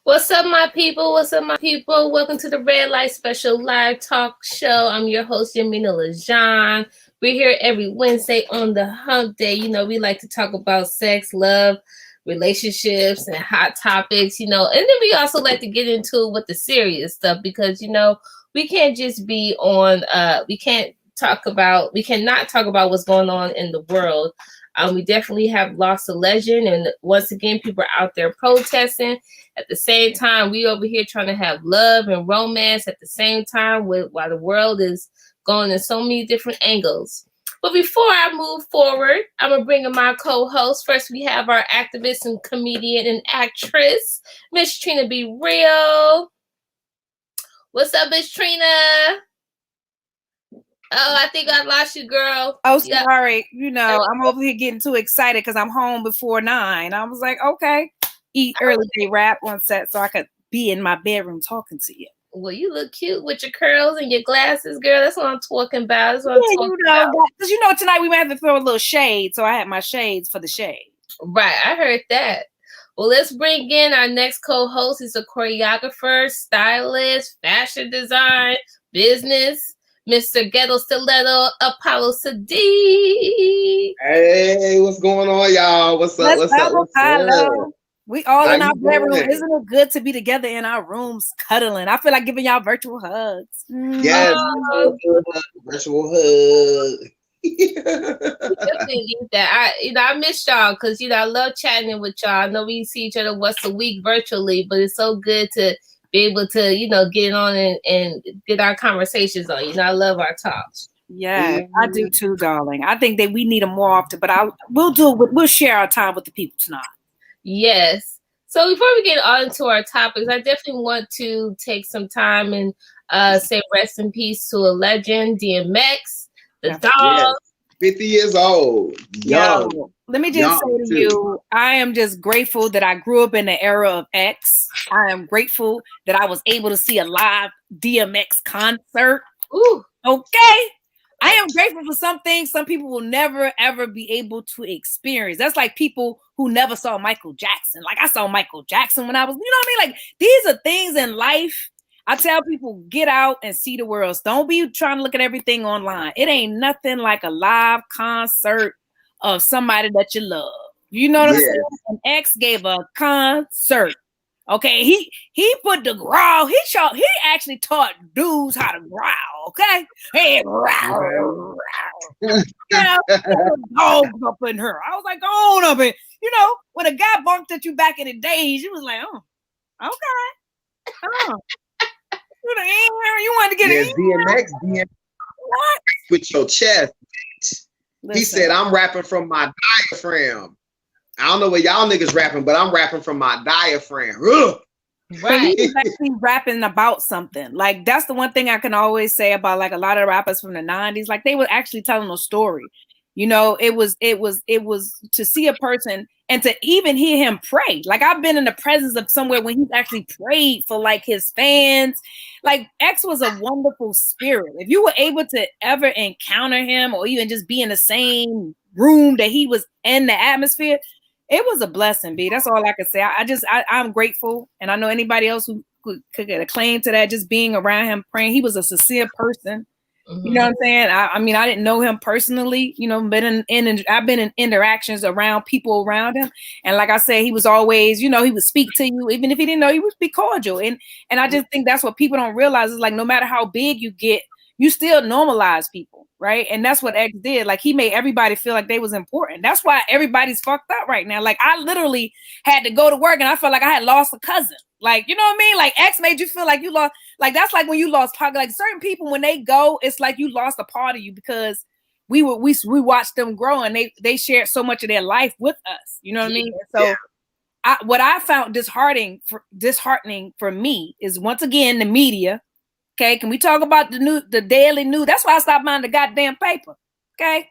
What's up, my people? What's up, my people? Welcome to the Red Light Special Live Talk Show. I'm your host, Yamina Lejean. We're here every Wednesday on the Hump Day. You know, we like to talk about sex, love, relationships, and hot topics. And then we also like to get into it with the serious stuff because we can't just be on. We cannot talk about what's going on in the world. We definitely have lost a legend, and once again, people are out there protesting. At the same time, we over here trying to have love and romance at the same time while the world is going in so many different angles. But before I move forward, I'm going to bring in my co-host. First, we have our activist and comedian and actress, Miss Trina Be Real. What's up, Miss Trina? Oh, I think I lost you, girl. Oh, sorry. I'm over here getting too excited because I'm home before 9. I was like, okay, eat early day wrap on set so I could be in my bedroom talking to you. Well, you look cute with your curls and your glasses, girl. That's what I'm talking about. That's what I'm talking about. Because tonight we might have to throw a little shade, so I had my shades for the shade. Right, I heard that. Well, let's bring in our next co-host. He's a choreographer, stylist, fashion design, business. Mr. Ghetto Stiletto, Apollo Sadiq. Hey, what's going on, y'all? What's up? What's up? We all in our bedroom. Isn't it good to be together in our rooms, cuddling? I feel like giving y'all virtual hugs. Yes, virtual hug. Definitely need that. I miss y'all because I love chatting with y'all. I know we see each other once a week virtually, but it's so good to be able to, get on and get our conversations on. I love our talks. Yeah, I do too, darling. I think that we need them more often, but we'll share our time with the people tonight. Yes. So before we get on to our topics, I definitely want to take some time and say rest in peace to a legend, DMX, the dog. Yes. 50 years old. Young. Yo, let me just say to you, I am just grateful that I grew up in the era of X. I am grateful that I was able to see a live DMX concert. Ooh. Okay. I am grateful for some things some people will never, ever be able to experience. That's like people who never saw Michael Jackson. Like I saw Michael Jackson when I was, Like these are things in life. I tell people, get out and see the world. Don't be trying to look at everything online. It ain't nothing like a live concert of somebody that you love. You know what I'm saying? And X gave a concert. Okay, he put the growl. He actually taught dudes how to growl. Okay, hey, growl. Dogs up in her. I was like, go on up in. When a guy bumped at you back in the days, you was like, oh, okay, oh. You wanted to get it. DMX. What? With your chest. Listen. He said, I'm rapping from my diaphragm. I don't know what y'all niggas rapping, but I'm rapping from my diaphragm. Ugh. Right. He's actually rapping about something. Like that's the one thing I can always say about like a lot of rappers from the 90s. Like they were actually telling a story. It was to see a person and to even hear him pray. Like I've been in the presence of somewhere when he's actually prayed for like his fans. Like X was a wonderful spirit. If you were able to ever encounter him or even just be in the same room that he was in the atmosphere, it was a blessing, B. That's all I can say. I'm grateful. And I know anybody else who could get a claim to that, just being around him, praying. He was a sincere person. Mm-hmm. You know what I'm saying? I didn't know him personally, but I've been in interactions around people around him. And like I said, he was always, he would speak to you, even if he didn't know, he would be cordial. And I just think that's what people don't realize is like, no matter how big you get, you still normalize people, right? And that's what X did. Like he made everybody feel like they was important. That's why everybody's fucked up right now. Like I literally had to go to work and I felt like I had lost a cousin. Like, you know what I mean? Like X made you feel like you lost. Like that's like when you lost pocket. Like certain people, when they go, it's like you lost a part of you because we watched them grow and they shared so much of their life with us. You know what I mean? So what I found disheartening for me is once again the media. Okay, can we talk about the daily news? That's why I stopped buying the goddamn paper. Okay,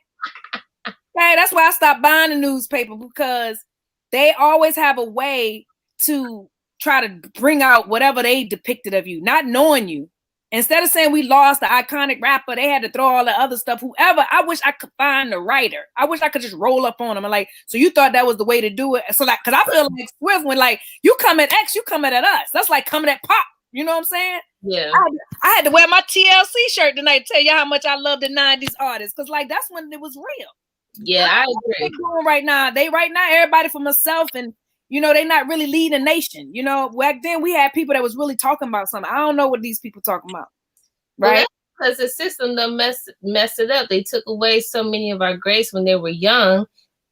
that's why I stopped buying the newspaper because they always have a way to try to bring out whatever they depicted of you, not knowing you. Instead of saying we lost the iconic rapper, they had to throw all the other stuff. Whoever, I wish I could find the writer. I wish I could just roll up on them and like, so you thought that was the way to do it? So like, because I feel like Swift, when like you come at X, you coming at us. That's like coming at Pop. You know what I'm saying? Yeah. I had to wear my TLC shirt tonight to tell you how much I love the 90s artists, because like that's when it was real. Yeah, I agree. Doing right now, everybody for myself, and you know, they not really leading a nation. You know, back then we had people that was really talking about something. I don't know what these people talking about. Right? Because the system done messed it up. They took away so many of our greats when they were young.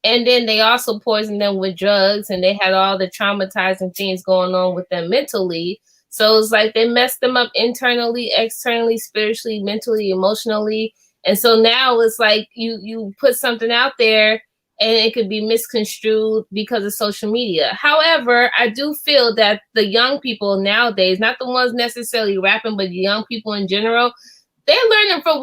And then they also poisoned them with drugs, and they had all the traumatizing things going on with them mentally. So it's like they messed them up internally, externally, spiritually, mentally, emotionally. And so now it's like you put something out there and it could be misconstrued because of social media. However, I do feel that the young people nowadays, not the ones necessarily rapping, but the young people in general, they're learning from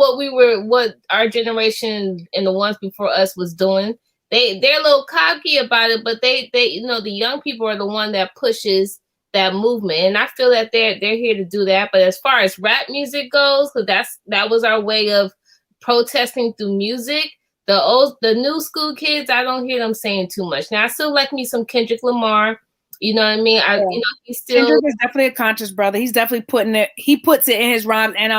what our generation and the ones before us was doing. They're a little cocky about it, but they you know, the young people are the one that pushes that movement, and I feel that they're here to do that. But as far as rap music goes, because that was our way of protesting through music. The new school kids, I don't hear them saying too much. Now I still like me some Kendrick Lamar. You know what I mean? You know, he's still Kendrick is definitely a conscious brother. He's definitely he puts it in his rhymes. And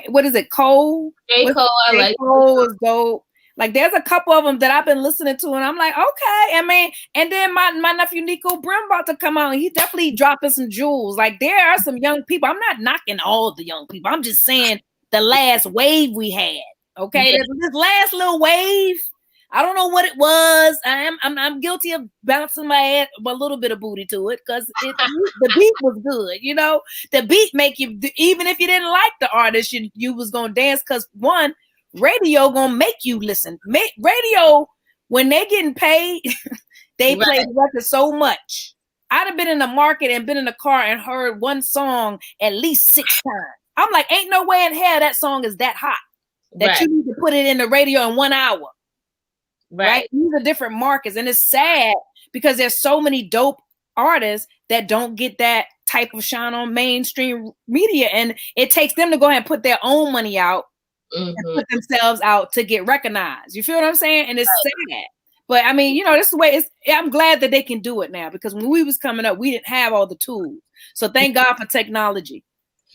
what is it? Cole? J. Cole, I like Cole is dope. Like there's a couple of them that I've been listening to, and I'm like, okay. I mean, and then my nephew Nico Brim about to come out, and he's definitely dropping some jewels. Like there are some young people. I'm not knocking all the young people. I'm just saying the last wave we had. Okay, yeah. This last little wave, I don't know what it was. I'm guilty of bouncing my head a little bit of booty to it because the beat was good. You know, the beat make you, even if you didn't like the artist, you was gonna dance because one, radio gonna make you listen. Radio, when they getting paid, they play the record so much. I'd have been in the market and been in the car and heard one song at least 6 times. I'm like, ain't no way in hell that song is that hot. That you need to put it in the radio in 1 hour. Right? These are different markets. And it's sad because there's so many dope artists that don't get that type of shine on mainstream media. And it takes them to go ahead and put their own money out and put themselves out to get recognized. You feel what I'm saying? And it's sad. But I mean, you know, that's the way I'm glad that they can do it now, because when we was coming up, we didn't have all the tools. So thank God for technology.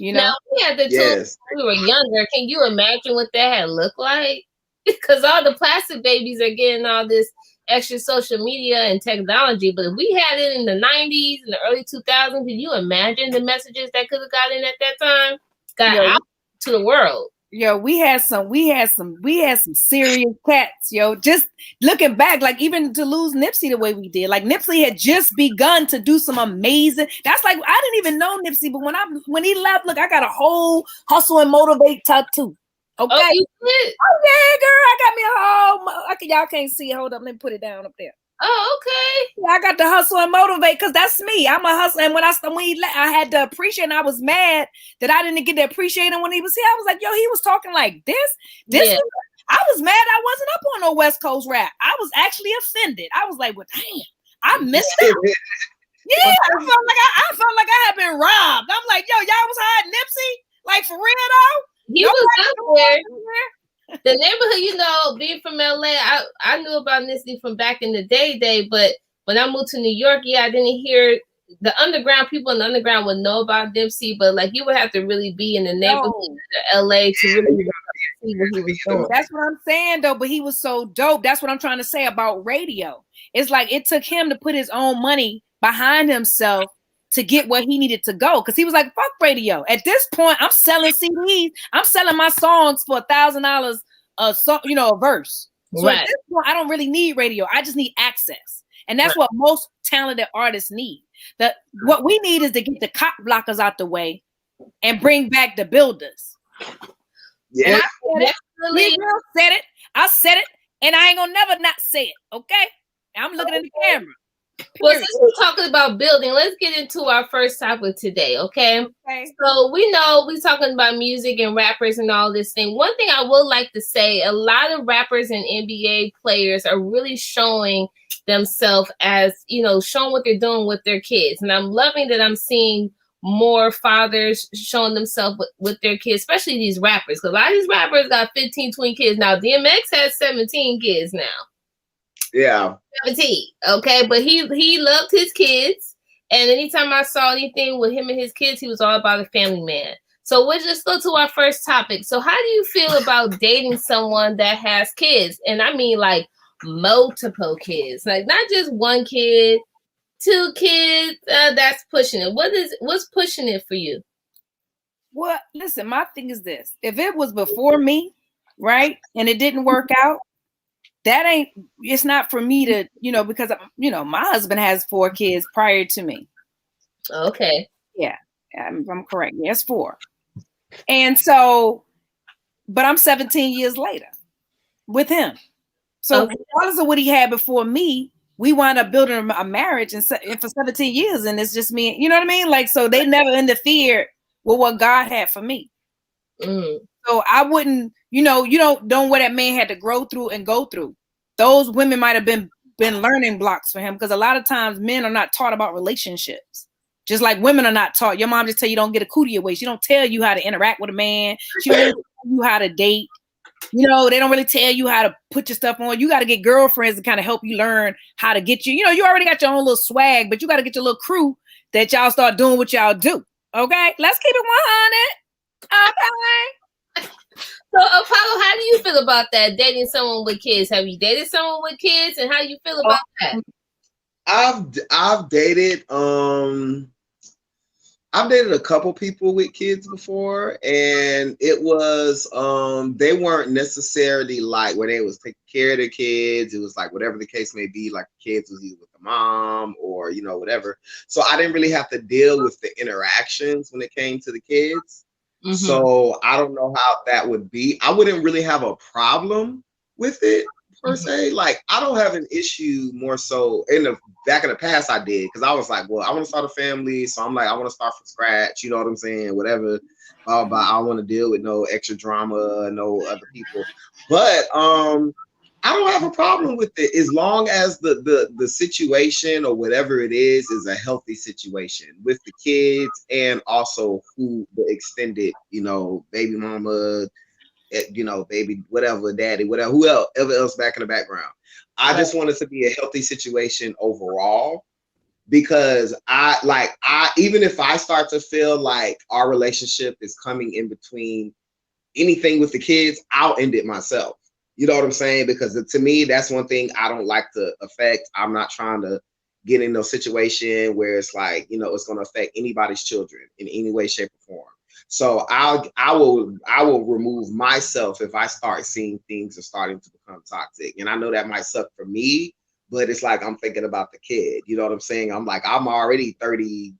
You know, now, we had the tools when we were younger. Can you imagine what that had looked like? Because all the plastic babies are getting all this extra social media and technology. But if we had it in the 90s and the early 2000s, can you imagine the messages that could have gotten at that time? Got out to the world. Yo, we had some serious cats, yo. Just looking back, like even to lose Nipsey the way we did, like Nipsey had just begun to do some amazing. That's like I didn't even know Nipsey, but when he left, look, I got a whole Hustle and Motivate tattoo. Okay, oh, you did? Oh yeah, girl, I got me a whole. Y'all can't see. Hold up, let me put it down up there. Oh, okay. Yeah, I got to hustle and motivate because that's me. I'm a hustler. And when I had to appreciate, and I was mad that I didn't get to appreciate him when he was here. I was like, yo, he was talking like this. I was mad I wasn't up on no West Coast rap. I was actually offended. I was like, well, damn, I missed it. Yeah, I felt like I had been robbed. I'm like, yo, y'all was hiding Nipsey? Like for real though? He was out there. The neighborhood, you know, being from LA, I knew about Nipsey from back in the day, but when I moved to New York, I didn't hear the underground. People in the underground would know about Nipsey, but like you would have to really be in the neighborhood of LA to really see what he was doing. That's what I'm saying though, but he was so dope. That's what I'm trying to say about radio. It's like it took him to put his own money behind himself to get where he needed to go, because he was like, fuck radio. At this point, I'm selling CDs. I'm selling my songs for $1,000 a song, you know, a verse. So at this point, I don't really need radio. I just need access. And that's what most talented artists need. What we need is to get the cop blockers out the way and bring back the builders. Yeah. I said it, and I ain't gonna never not say it. Okay? I'm looking at the camera. Well, since we're talking about building, let's get into our first topic today, okay? So we know we're talking about music and rappers and all this thing. One thing I would like to say, a lot of rappers and NBA players are really showing themselves as, you know, showing what they're doing with their kids. And I'm loving that I'm seeing more fathers showing themselves with their kids, especially these rappers. Because a lot of these rappers got 15, 20 kids. Now, DMX has 17 kids now. Yeah. 17. Okay. But he loved his kids. And anytime I saw anything with him and his kids, he was all about a family man. So we'll just go to our first topic. So how do you feel about dating someone that has kids? And I mean like multiple kids, like not just one kid, 2 kids. That's pushing it. What's pushing it for you? Well, listen, my thing is this. If it was before me, right, and it didn't work out, it's not for me to, because, my husband has 4 kids prior to me. Okay. Yeah, I'm correct. Yes, 4. And so, but I'm 17 years later with him. So regardless of what he had before me, we wound up building a marriage and for 17 years. And it's just me, you know what I mean? Like, so they never interfered with what God had for me. Mm. So I wouldn't, you don't know what that man had to grow through and go through. Those women might have been learning blocks for him, because a lot of times men are not taught about relationships. Just like women are not taught. Your mom just tell you don't get a cootie away. She don't tell you how to interact with a man. She don't tell you how to date. They don't really tell you how to put your stuff on. You got to get girlfriends to kind of help you learn how to get you. You already got your own little swag, but you got to get your little crew that y'all start doing what y'all do. Okay? Let's keep it 100. Okay? So, Apollo, how do you feel about that? Dating someone with kids? Have you dated someone with kids, and how do you feel about that? I've dated I've dated a couple people with kids before, and it was they weren't necessarily like where they was taking care of their kids. It was like whatever the case may be, like the kids was either with the mom or whatever. So I didn't really have to deal with the interactions when it came to the kids. Mm-hmm. So I don't know how that would be. I wouldn't really have a problem with it per se. Like, I don't have an issue, more so back in the past I did, because I was like, well, I want to start a family, so I'm like, I want to start from scratch, you know what I'm saying, whatever, but I don't want to deal with no extra drama, no other people. But I don't have a problem with it as long as the situation or whatever it is a healthy situation with the kids, and also who the extended, baby mama, baby, whatever, daddy, whatever, whoever else back in the background. I just want it to be a healthy situation overall, because even if I start to feel like our relationship is coming in between anything with the kids, I'll end it myself. You know what I'm saying? Because to me, that's one thing I don't like to affect. I'm not trying to get in no situation where it's like, it's going to affect anybody's children in any way, shape, or form. So I will remove myself if I start seeing things are starting to become toxic. And I know that might suck for me, but it's like I'm thinking about the kid. You know what I'm saying? I'm like, I'm already 30,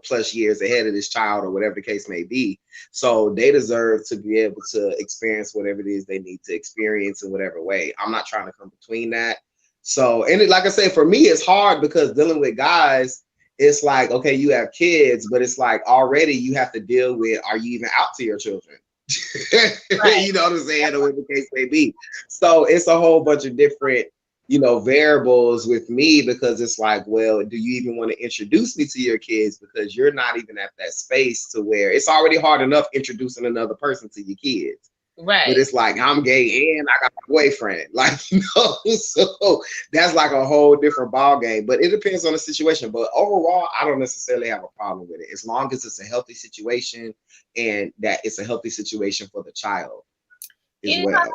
plus years ahead of this child, or whatever the case may be. So they deserve to be able to experience whatever it is they need to experience in whatever way. I'm not trying to come between that. So, and like I said, for me, it's hard because dealing with guys, it's like, okay, you have kids, but it's like already you have to deal with, are you even out to your children? Right. You know what I'm saying? Or whatever the case may be. So it's a whole bunch of different, variables with me, because it's like, well, do you even want to introduce me to your kids? Because you're not even at that space to where it's already hard enough introducing another person to your kids. Right. But it's like, I'm gay and I got a boyfriend. Like, so that's like a whole different ball game. But it depends on the situation. But overall, I don't necessarily have a problem with it, as long as it's a healthy situation, and that it's a healthy situation for the child as well.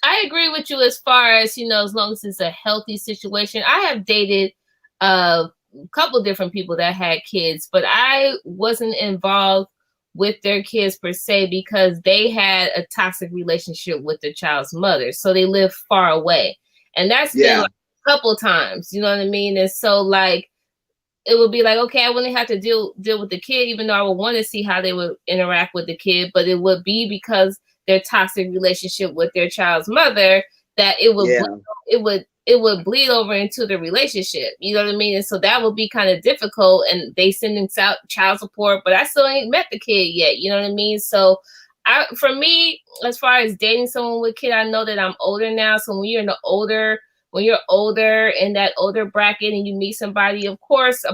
I agree with you as far as, as long as it's a healthy situation. I have dated a couple different people that had kids, but I wasn't involved with their kids per se, because they had a toxic relationship with their child's mother. So they lived far away. And that's been like a couple times, you know what I mean? And so like, it would be like, okay, I wouldn't have to deal with the kid, even though I would want to see how they would interact with the kid, but it would be because their toxic relationship with their child's mother that it would bleed over into the relationship. You know what I mean? And so that would be kind of difficult, and they sending out child support, but I still ain't met the kid yet. You know what I mean? So for me, as far as dating someone with a kid, I know that I'm older now. So when you're in the older when you're older, in that older bracket, and you meet somebody, of course,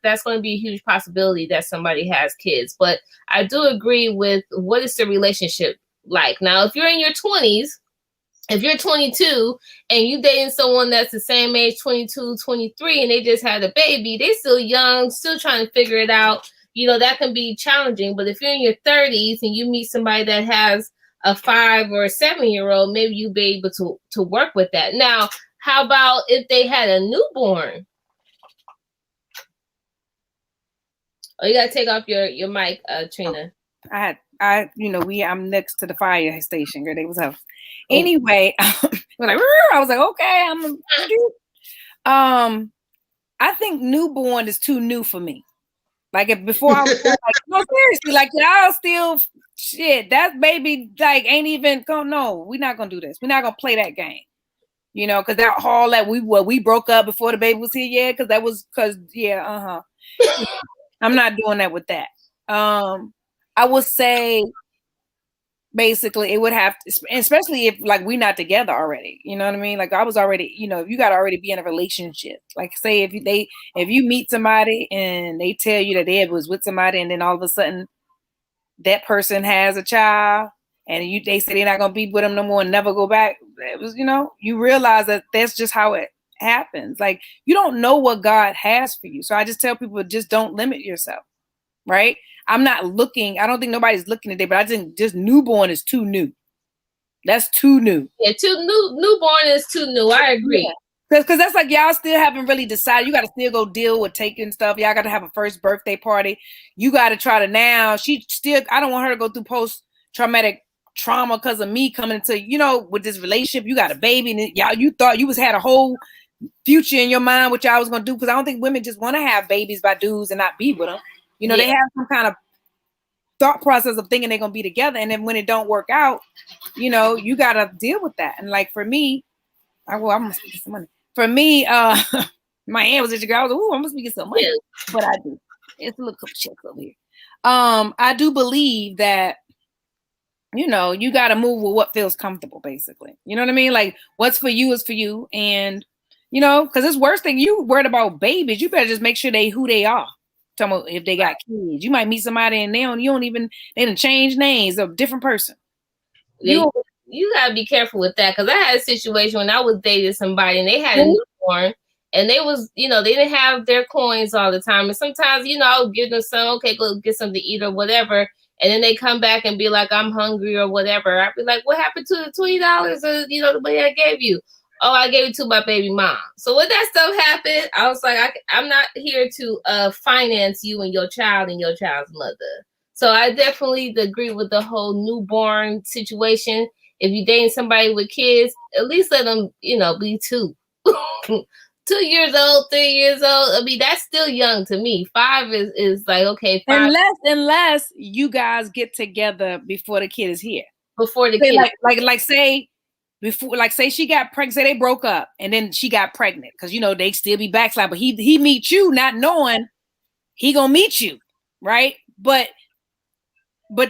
that's going to be a huge possibility that somebody has kids. But I do agree with, what is the relationship like? Now, if you're in your 20s, if you're 22 and you dating someone that's the same age, 22, 23, and they just had a baby, they still young, still trying to figure it out. That can be challenging. But if you're in your 30s and you meet somebody that has a 5 or a 7-year-old, maybe you'll be able to work with that. Now, how about if they had a newborn? Oh, you gotta take off your mic, Trina. I'm next to the fire station, girl. They was up. Anyway, we're like, I was like, okay, I think newborn is too new for me. Like, if before I was like, no, seriously, like, y'all still shit. That baby like ain't even gonna. No, we're not gonna do this. We're not gonna play that game. Because that all that we broke up before the baby was here. Yeah, I'm not doing that with that. I would say, basically, it would have to, especially if like we're not together already. You know what I mean? Like, I was already, you got to already be in a relationship. Like, say if you meet somebody and they tell you that they was with somebody, and then all of a sudden that person has a child, and they say they're not gonna be with them no more and never go back. It was, you realize that that's just how it happens. Like, you don't know what God has for you. So I just tell people, just don't limit yourself. Right? I'm not looking. I don't think nobody's looking today, but I think just newborn is too new. That's too new. Yeah, newborn is too new. I agree. Yeah. Because that's like, y'all still haven't really decided. You got to still go deal with taking stuff. Y'all got to have a first birthday party. You got to try to now. I don't want her to go through post-traumatic trauma because of me coming into, with this relationship. You got a baby, and you thought you had a whole future in your mind, what y'all was going to do. Because I don't think women just want to have babies by dudes and not be with them. They have some kind of thought process of thinking they're going to be together. And then when it don't work out, you got to deal with that. And like, for me, I'm going to get some money. For me, my aunt was at your girl. I was like, ooh, I'm going to get some money. Yeah. But I do. It's a little couple checks over here. I do believe that, you got to move with what feels comfortable, basically. You know what I mean? Like, what's for you is for you. And, because it's worse than you worried about babies. You better just make sure who they are. If they got kids, you might meet somebody and they done change names of a different person. You gotta be careful with that, because I had a situation when I was dating somebody and they had a newborn, and they was, they didn't have their coins all the time, and sometimes, I would give them some, okay, go get something to eat or whatever, and then they come back and be like, I'm hungry or whatever. I'd be like, what happened to the $20 or the money I gave you? Oh, I gave it to my baby mom. So when that stuff happened, I was like, I'm not here to finance you and your child and your child's mother. So I definitely agree with the whole newborn situation. If you're dating somebody with kids, at least let them, be 2. 2 years old, 3 years old. I mean, that's still young to me. 5 is like, okay, 5. Unless you guys get together before the kid is here. Before the kid. Like say, before, like, say she got pregnant, say they broke up and then she got pregnant, because they still be backslide, but he meet you not knowing he gonna meet you, right? But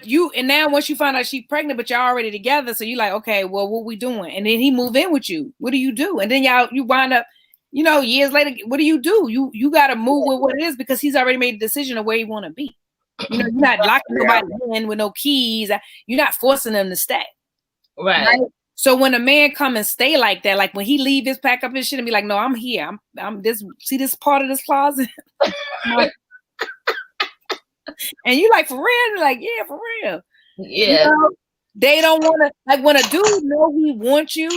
you, and now once you find out she's pregnant, but y'all already together, so you're like, okay, well, what we doing? And then he move in with you. What do you do? And then you wind up, years later, what do? You got to move with what it is, because he's already made a decision of where he want to be. You're not locking nobody in with no keys. You're not forcing them to stay. Right? So when a man come and stay like that, like when he leave his pack up his shit and be like, no, I'm here. I'm this, see this part of this closet? And you like, for real? You're like, yeah, for real. Yeah. They don't want to, like, when a dude know he wants you,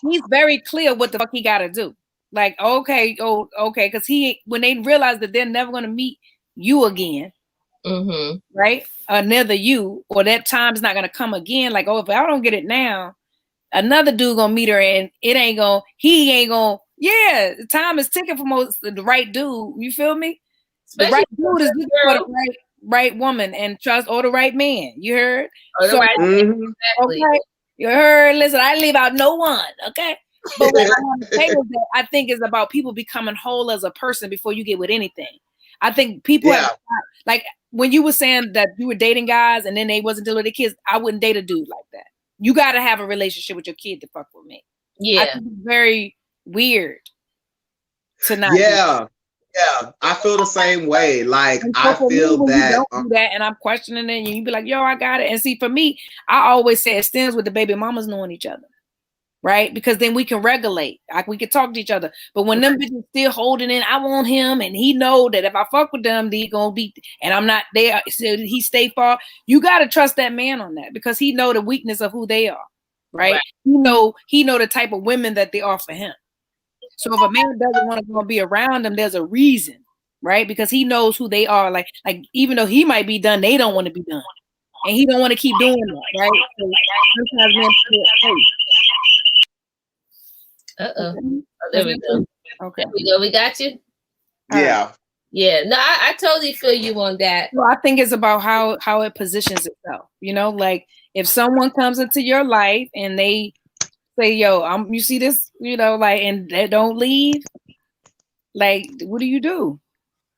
he's very clear what the fuck he got to do. Like, okay. Because when they realize that they're never going to meet you again, right? Another you, or that time's not gonna come again. Like, if I don't get it now, another dude gonna meet her, and he ain't gonna. Yeah, the time is ticking for the right dude. You feel me? Especially the right dude is looking for the right woman and trust, or the right man. You heard? Exactly. Okay, you heard. Listen, I leave out no one. Okay. But what I want to say is that I think it's about people becoming whole as a person before you get with anything. I think people like, when you were saying that you were dating guys and then they wasn't dealing with their kids, I wouldn't date a dude like that. You got to have a relationship with your kid to fuck with me. Yeah. I think it's very weird to not. Yeah. Yeah. I feel the same way. Like, And so I for me, feel when you that. don't do that and I'm questioning it and you be like, yo, I got it. And see, for me, I always say it stems with the baby mamas knowing each other. Right? Because then we can regulate. Like we can talk to each other. But when them bitches still holding in, I want him, and he know that if I fuck with them, they gonna be, and I'm not there, so he stay far. You gotta trust that man on that because he know the weakness of who they are. Right? He know the type of women that they are for him. So if a man doesn't want to go be around them, there's a reason, right? Because he knows who they are. Like even though he might be done, they don't want to be done. And he don't want to keep doing that, right? So sometimes men feel safe. Oh, there we go. Okay. There we go. We got you. Yeah. Yeah. No, I totally feel you on that. Well, I think it's about how it positions itself. You know, like if someone comes into your life and they say, "Yo, you see this," you know, like, and they don't leave. Like, what do you do?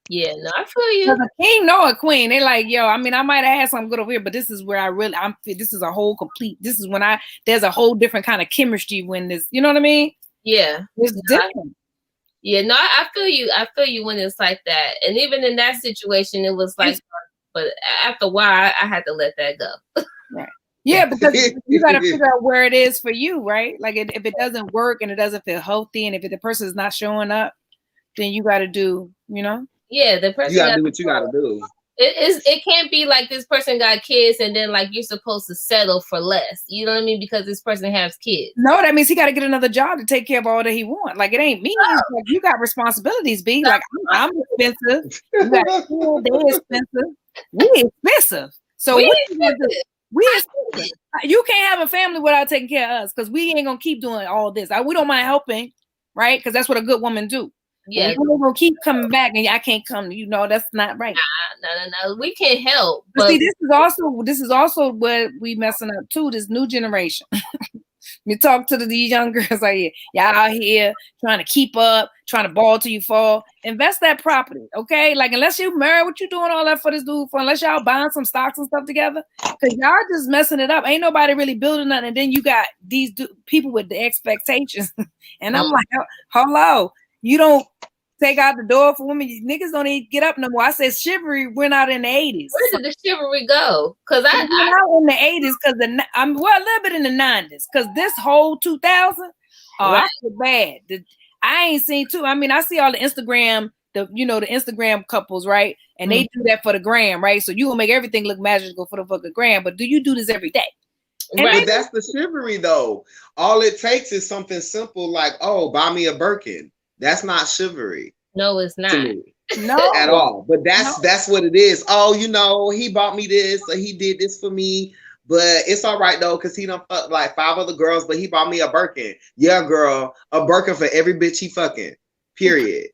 Yeah, no, I feel you. A king, no, a queen. They like, yo, I mean, I might have had something good over here, but this is where this is a whole complete, this is when there's a whole different kind of chemistry when this, you know what I mean? Yeah. It's different. Yeah, no, I feel you. I feel you when it's like that. And even in that situation, it was like, but after a while, I had to let that go. Right. Yeah, because you got to figure out where it is for you, right? Like if it doesn't work and it doesn't feel healthy and if the person is not showing up, then you got to do, you know? Yeah, the person you gotta do what you gotta do. It can't be like this person got kids and then like you're supposed to settle for less. You know what I mean? Because this person has kids. No, that means he got to get another job to take care of all that he wants. Like it ain't me. It's like you got responsibilities, B. Like I'm expensive. You got food, they expensive. We expensive. So we expensive. You can't have a family without taking care of us because we ain't gonna keep doing all this. We don't mind helping, right? Because that's what a good woman do. Yeah, we're gonna keep coming back, and I can't come. You know, that's not right. No. We can't help. But see, this is also what we messing up too. This new generation. You talk to these young girls like, y'all out here trying to keep up, trying to ball till you fall. Invest that property, okay? Like unless you married, what you doing all that for this dude for? Unless y'all buying some stocks and stuff together, because y'all just messing it up. Ain't nobody really building nothing. And then you got these people with the expectations, and I'm like, hello. You don't take out the door for women. Niggas don't even get up no more. I said chivalry went out in the 80s. Where did the chivalry go? Because I went out in the 80s because a little bit in the 90s. Because this whole 2000, I feel bad. I ain't seen too. I mean, I see all the Instagram, the Instagram couples, right? And they do that for the gram, right? So you gonna make everything look magical for the fucking gram. But do you do this every day? But that's the chivalry though. All it takes is something simple like, oh, buy me a Birkin. That's not chivalry. No, it's not. No, at all. But that's what it is. Oh, he bought me this, or he did this for me. But it's all right though, because he done fucked like 5 other girls, but he bought me a Birkin. Yeah, girl, a Birkin for every bitch he fucking. Period.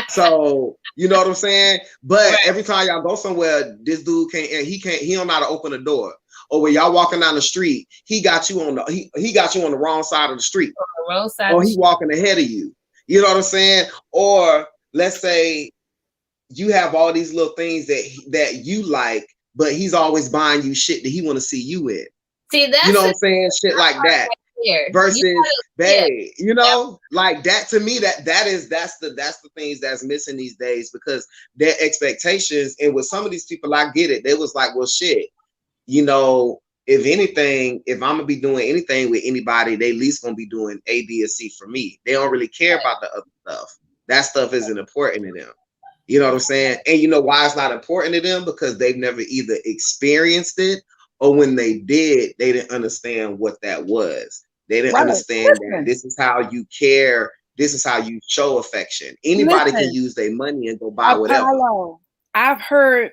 So you know what I'm saying? But every time y'all go somewhere, this dude he don't know how to open the door. Or when y'all walking down the street, he got you on the wrong side of the street. On the wrong side. Or he walking ahead of you. You know what I'm saying? Or let's say you have all these little things that you like, but he's always buying you shit that he want to see you in. See, that's, you know what I'm saying? Shit like that. Right versus babe, like that to me, that's the things that's missing these days, because their expectations, and with some of these people, I get it. They was like, well, shit, if anything, if I'm gonna be doing anything with anybody, they at least gonna be doing A, B, or C for me. They don't really care about the other stuff. That stuff isn't important to them. You know what I'm saying? And you know why it's not important to them? Because they've never either experienced it, or when they did, they didn't understand what that was. They didn't understand that this is how you care. This is how you show affection. Anybody can use their money and go buy whatever. I've heard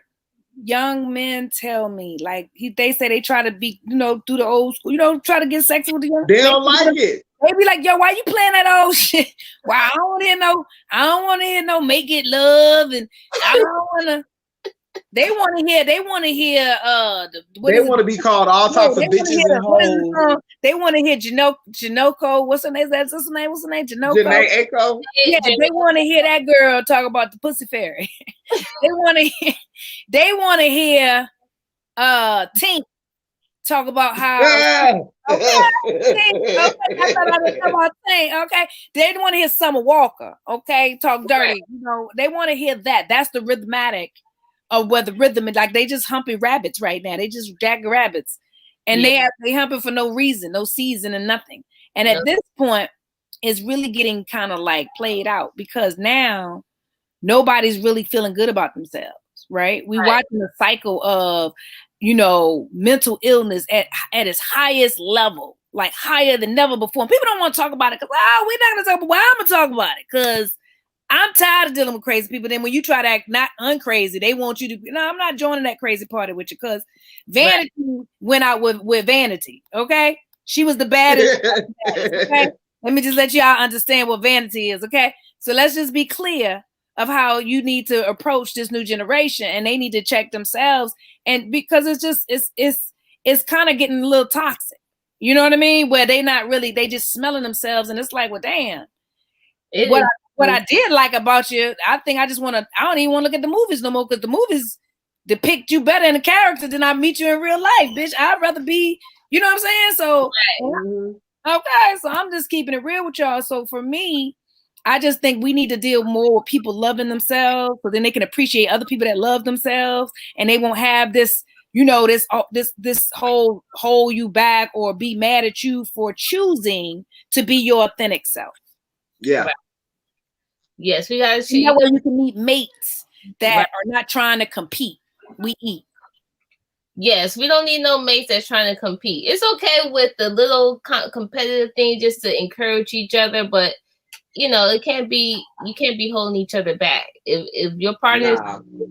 young men tell me, like, they say they try to be, do the old school, try to get sexy with the young. They don't like it. They be like, yo, why you playing that old shit? Well, I don't want to hear no make it love, and I don't want to. They want to hear. They want to be called all types of bitches and hoes. They want to hear Janoko. What's her name? What's her name? Janoko. Janae Echo. Yeah, they want to hear that girl talk about the pussy fairy. They want to hear Tink talk about how Okay. Okay, that's what I was about saying. Okay. They didn't want to hear Summer Walker. Okay. Talk dirty. Right. You know, they want to hear that. That's the rhythmatic of where the rhythm is like they just humping rabbits right now. They just jack rabbits. And they humping for no reason, no season and nothing. And at this point, it's really getting kind of like played out because now nobody's really feeling good about themselves, right? We watching the cycle of, you know, mental illness at its highest level, like higher than never before. And people don't want to talk about it because, we're not going to talk about it. Well, I'm going to talk about it because I'm tired of dealing with crazy people. Then when you try to act not uncrazy, they want you to, no, I'm not joining that crazy party with you because Vanity went out with Vanity, okay? She was the baddest. Okay? Let me just let y'all understand what Vanity is, okay? So let's just be clear of how you need to approach this new generation, and they need to check themselves. And because it's just it's kind of getting a little toxic, you know what I mean? Where they not really, they just smelling themselves, and it's like, well, damn. What I did like about you, I think I just want to. I don't even want to look at the movies no more because the movies depict you better in the character than I meet you in real life, bitch. I'd rather be, you know what I'm saying? So okay, so I'm just keeping it real with y'all. So for me, I just think we need to deal more with people loving themselves, so then they can appreciate other people that love themselves, and they won't have this, you know, this whole hold you back or be mad at you for choosing to be your authentic self. Yeah. Right. Yes, we gotta see that way you can meet mates that are not trying to compete. We eat. Yes, we don't need no mates that's trying to compete. It's okay with the little competitive thing just to encourage each other, but you know, you can't be holding each other back. If your partner is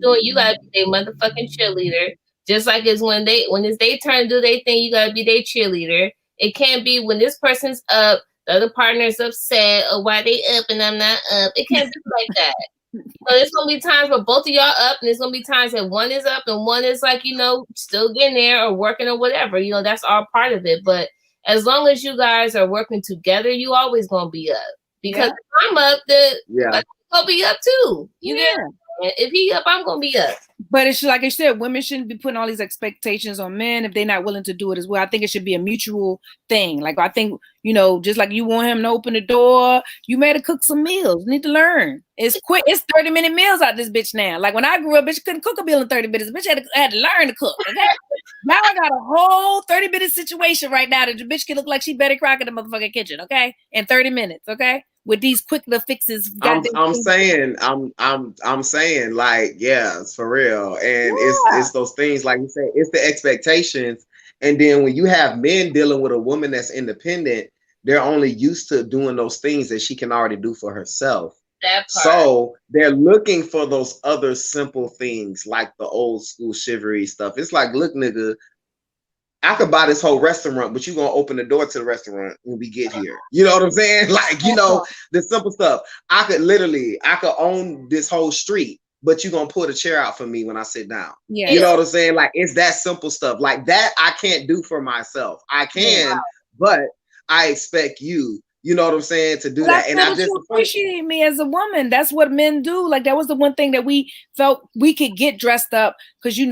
doing, you gotta be their motherfucking cheerleader. Just like it's when it's their turn to do their thing, you gotta be their cheerleader. It can't be when this person's up, the other partner's upset, or why they up and I'm not up. It can't be like that. So there's gonna be times where both of y'all up, and there's gonna be times that one is up and one is like, you know, still getting there or working or whatever. You know, that's all part of it. But as long as you guys are working together, you always gonna be up. Because if I'm up, I'm gonna be up too. You get it? If he up, I'm gonna be up. But it's like I said, women shouldn't be putting all these expectations on men if they're not willing to do it as well. I think it should be a mutual thing. Like I think, you know, just like you want him to open the door, you made to cook some meals. You need to learn. It's quick. It's 30-minute meals out this bitch now. Like when I grew up, bitch couldn't cook a meal in 30 minutes. Bitch had to learn to cook. Okay? Now I got a whole 30-minute situation right now that the bitch can look like she Betty Crocker in the motherfucking kitchen. Okay, in 30 minutes. Okay. With these quick little fixes. I'm saying, like, yeah, it's for real. And it's those things, like you say, it's the expectations. And then when you have men dealing with a woman that's independent, they're only used to doing those things that she can already do for herself. So they're looking for those other simple things, like the old school chivalry stuff. It's like, look, nigga, I could buy this whole restaurant, but you're going to open the door to the restaurant when we get here. You know what I'm saying? Like, you know, the simple stuff. I could own this whole street, but you're going to pull the chair out for me when I sit down. Yeah. You know what I'm saying? Like, it's that simple stuff. Like that I can't do for myself. I can, but I expect you, you know what I'm saying, to do that. And I just appreciate me as a woman. That's what men do. Like that was the one thing that we felt we could get dressed up because he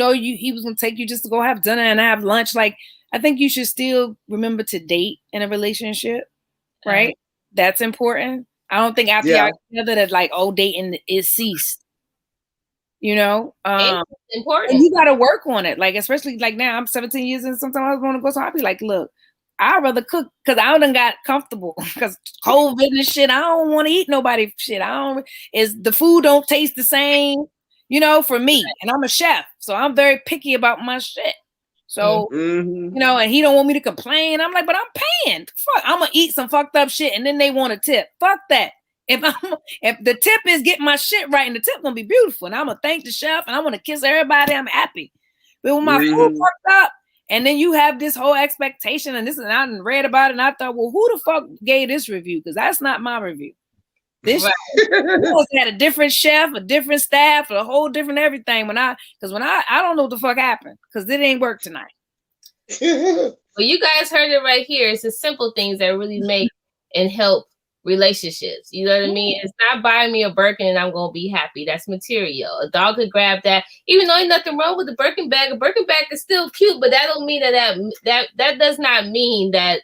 was gonna take you just to go have dinner and have lunch. Like I think you should still remember to date in a relationship, right? That's important. I don't think after y'all together that like dating is ceased. You know, it's important. And you got to work on it. Like especially like now I'm 17 years and sometimes I want to go. So I'll be like, look. I'd rather cook because I done got comfortable because COVID and shit. I don't want to eat nobody shit. The food don't taste the same, you know, for me. And I'm a chef, so I'm very picky about my shit. So, you know, and he don't want me to complain. I'm like, but I'm paying. Fuck, I'm gonna eat some fucked up shit, and then they want a tip. Fuck that. If the tip is getting my shit right, and the tip gonna be beautiful, and I'm gonna thank the chef, and I'm gonna kiss everybody. I'm happy. But when my food fucked up. And then you have this whole expectation, and I read about it, and I thought, well, who the fuck gave this review? Because that's not my review. This had a different chef, a different staff, a whole different everything. I don't know what the fuck happened because it ain't work tonight. Well, you guys heard it right here. It's the simple things that really make and help relationships. You know what I mean? It's not buying me a Birkin and I'm gonna be happy. That's material. A dog could grab that, even though ain't nothing wrong with the Birkin bag. A Birkin bag is still cute, but that don't mean that does not mean that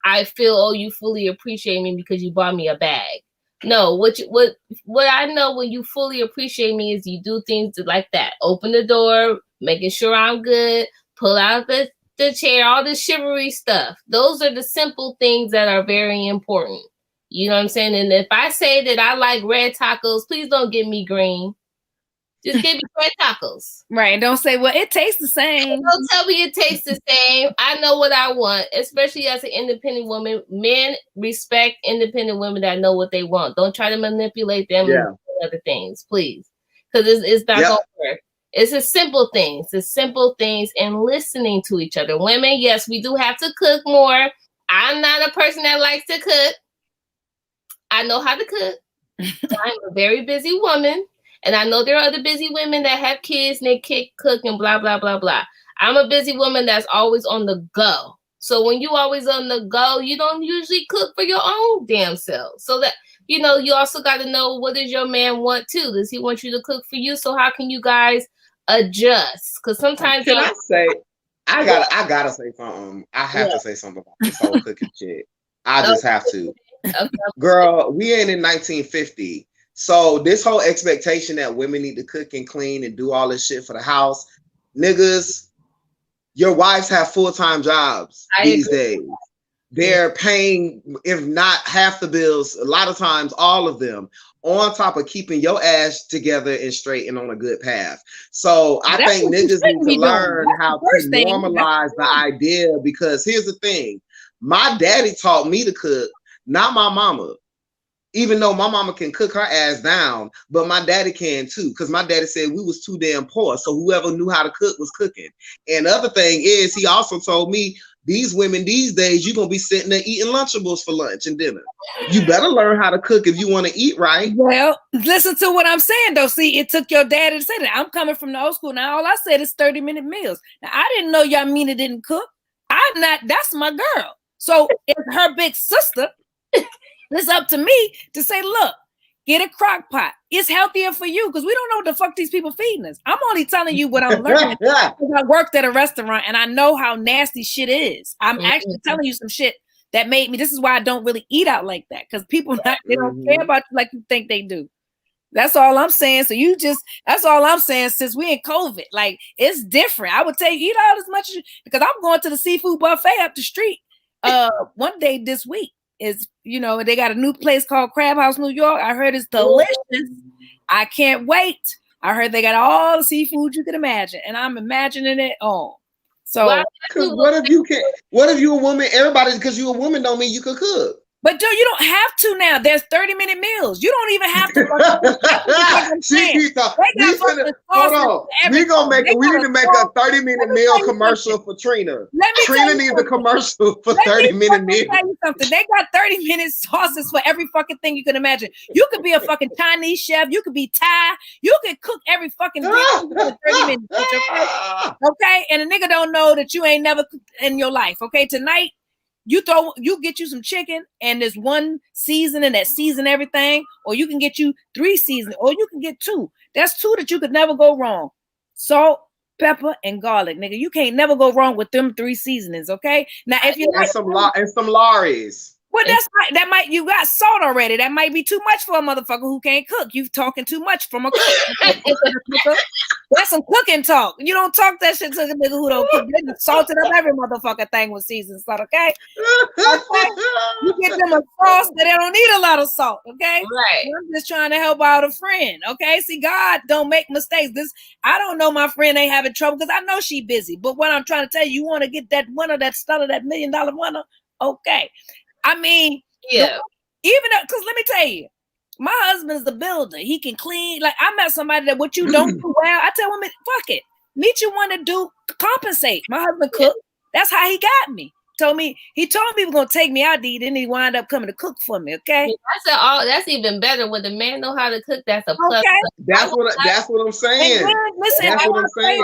I feel, oh, you fully appreciate me because you bought me a bag. No, what I know when you fully appreciate me is you do things like that. Open the door, making sure I'm good, pull out the chair, all the chivalry stuff. Those are the simple things that are very important. You know what I'm saying? And if I say that I like red tacos, please don't give me green. Just give me red tacos. Right. Don't say, well, it tastes the same. Don't tell me it tastes the same. I know what I want, especially as an independent woman. Men respect independent women that know what they want. Don't try to manipulate them and other things, please. Because it's not going to work. It's the simple things. The simple things and listening to each other. Women, yes, we do have to cook more. I'm not a person that likes to cook. I know how to cook. I'm a very busy woman. And I know there are other busy women that have kids and they cook and blah, blah, blah, blah. I'm a busy woman that's always on the go. So when you always on the go, you don't usually cook for your own damn self. So that, you also got to know, what does your man want too? Does he want you to cook for you? So how can you guys adjust? Because sometimes I gotta say something. I have to say something about this whole cooking shit. I just have to. Okay. Girl, we ain't in 1950. So this whole expectation that women need to cook and clean and do all this shit for the house, niggas, your wives have full-time jobs these days. They're paying, if not half the bills, a lot of times all of them, on top of keeping your ass together and straight and on a good path. So I think niggas need to learn how to normalize the idea, because here's the thing. My daddy taught me to cook, not my mama. Even though my mama can cook her ass down, but my daddy can too, because my daddy said we was too damn poor. So whoever knew how to cook was cooking. And the other thing is, he also told me, these women these days, you're going to be sitting there eating Lunchables for lunch and dinner. You better learn how to cook if you want to eat right. Well, listen to what I'm saying, though. See, it took your daddy to say that. I'm coming from the old school. Now, all I said is 30-minute meals. Now, I didn't know Yamina didn't cook. That's my girl. So it's her big sister. It's up to me to say, look, get a crock pot. It's healthier for you, because we don't know what the fuck these people feeding us. I'm only telling you what I'm learning. I worked at a restaurant and I know how nasty shit is. I'm actually telling you some shit that made me. This is why I don't really eat out like that, because people they don't care about you like you think they do. That's all I'm saying. So that's all I'm saying. Since we in COVID, like, it's different. I would tell you, eat out as much as you, because I'm going to the seafood buffet up the street one day this week. Is, they got a new place called Crab House, New York. I heard it's delicious. I can't wait. I heard they got all the seafood you can imagine, and I'm imagining it all. So what if you a woman? Everybody, because you a woman don't mean you could cook. But dude, you don't have to now. There's 30-minute meals. You don't even have to. Hold on. We need to make a 30-minute meal commercial for Trina. Trina needs a commercial for 30-minute meals. Tell you something. They got 30-minute sauces for every fucking thing you can imagine. You could be a fucking Chinese chef. You could be Thai. You can cook every fucking thing for 30 minutes. Okay? And a nigga don't know that you ain't never cooked in your life. Okay? Tonight, you get you some chicken and there's one seasoning that season everything, or you can get you 3 seasonings, or you can get 2. That's 2 that you could never go wrong. Salt, pepper, and garlic, nigga. You can't never go wrong with them 3 seasonings. Okay. Now, if you and some Laries. Well, you got salt already. That might be too much for a motherfucker who can't cook. You talking too much from a cook. That's some cooking talk. You don't talk that shit to a nigga who don't cook. They just salted up every motherfucker thing with seasoned salt, okay? You get them a sauce that they don't need a lot of salt, okay? Right. I'm just trying to help out a friend, okay? See, God don't make mistakes. I don't know my friend ain't having trouble because I know she busy. But what I'm trying to tell you want to get that winner, that stunner, that $1 million winner, okay. I mean, yeah. Even because let me tell you, my husband is a builder. He can clean. Like, I met somebody that what you don't do well. I tell women, fuck it. Meet you one to do compensate. My husband cook. That's how he got me. He told me he was gonna take me out to eat, and he wound up coming to cook for me. Okay. That's even better. When the man know how to cook, that's a plus. Okay. That's what I'm saying. Listen, that's what I'm saying.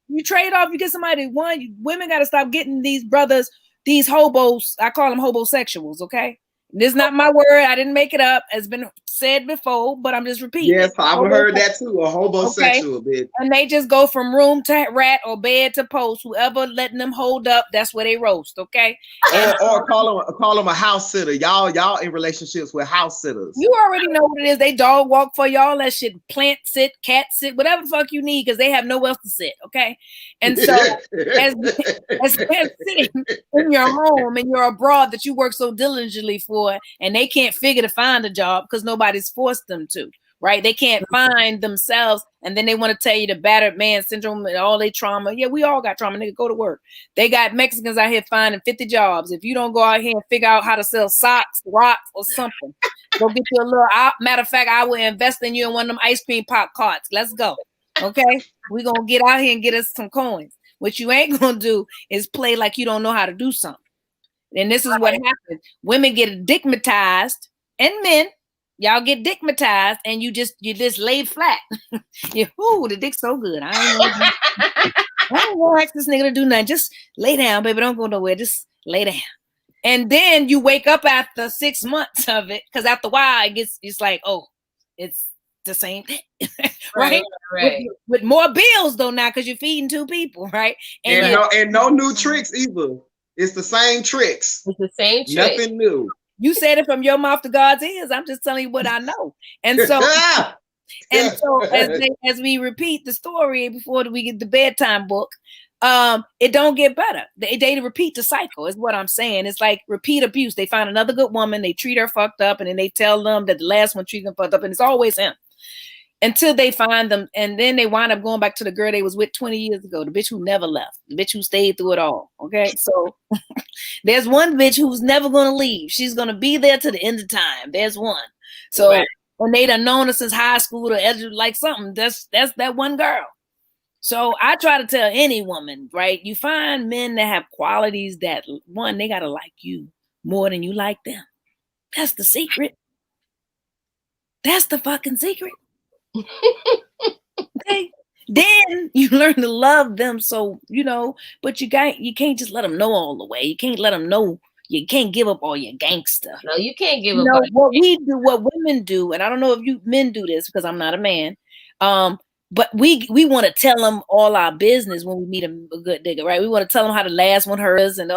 You trade off. You get somebody one. Women got to stop getting these brothers. These hobos, I call them hobosexuals, okay? This is not my word. I didn't make it up. It's been said before, but I'm just repeating. Yes, I've heard that too. A homosexual, bitch. And they just go from room to rat or bed to post. Whoever letting them hold up, that's where they roast. Okay. Or call them a house sitter. Y'all in relationships with house sitters. You already know what it is. They dog walk for y'all. That shit, plant sit, cat sit, whatever the fuck you need, because they have nowhere else to sit. Okay. And so as sitting in your home and you're abroad that you work so diligently for, and they can't figure to find a job because nobody's forced them to, right? They can't find themselves, and then they want to tell you the battered man syndrome and all their trauma. Yeah, we all got trauma. Nigga, go to work. They got Mexicans out here finding 50 jobs. If you don't go out here and figure out how to sell socks, rocks, or something, go get you a little. Matter of fact, I will invest in you in one of them ice cream pop carts. Let's go. Okay, we're gonna get out here and get us some coins. What you ain't gonna do is play like you don't know how to do something. And this is what happens. Women get digmatized, and men, y'all get digmatized, and you just lay flat. The dick's so good. I don't want to ask this nigga to do nothing. Just lay down, baby. Don't go nowhere. Just lay down. And then you wake up after 6 months of it, because after a while it's like, oh, it's the same thing. Right? With more bills though now, because you're feeding 2 people, right? And no new tricks either. It's the same tricks. It's the same tricks. Nothing new. You said it from your mouth to God's ears. I'm just telling you what I know. And so as we repeat the story before we get the bedtime book, it don't get better. They repeat the cycle is what I'm saying. It's like repeat abuse. They find another good woman, they treat her fucked up, and then they tell them that the last one treated them fucked up, and it's always him. Until they find them, and then they wind up going back to the girl they was with 20 years ago, the bitch who never left, the bitch who stayed through it all. Okay, so there's one bitch who's never gonna leave. She's gonna be there to the end of time. There's one. So when they done known her since high school or like something, that's that one girl. So I try to tell any woman, right? You find men that have qualities that, one, they gotta like you more than you like them. That's the secret. That's the fucking secret. Okay. Then you learn to love them, so but you can't just let them know all the way. You can't let them know. You can't give up all your gangster. No, you can't give up. What we do, what women do, and I don't know if you men do this because I'm not a man. But we want to tell them all our business when we meet a good nigga, right? We want to tell them how the last one hers, and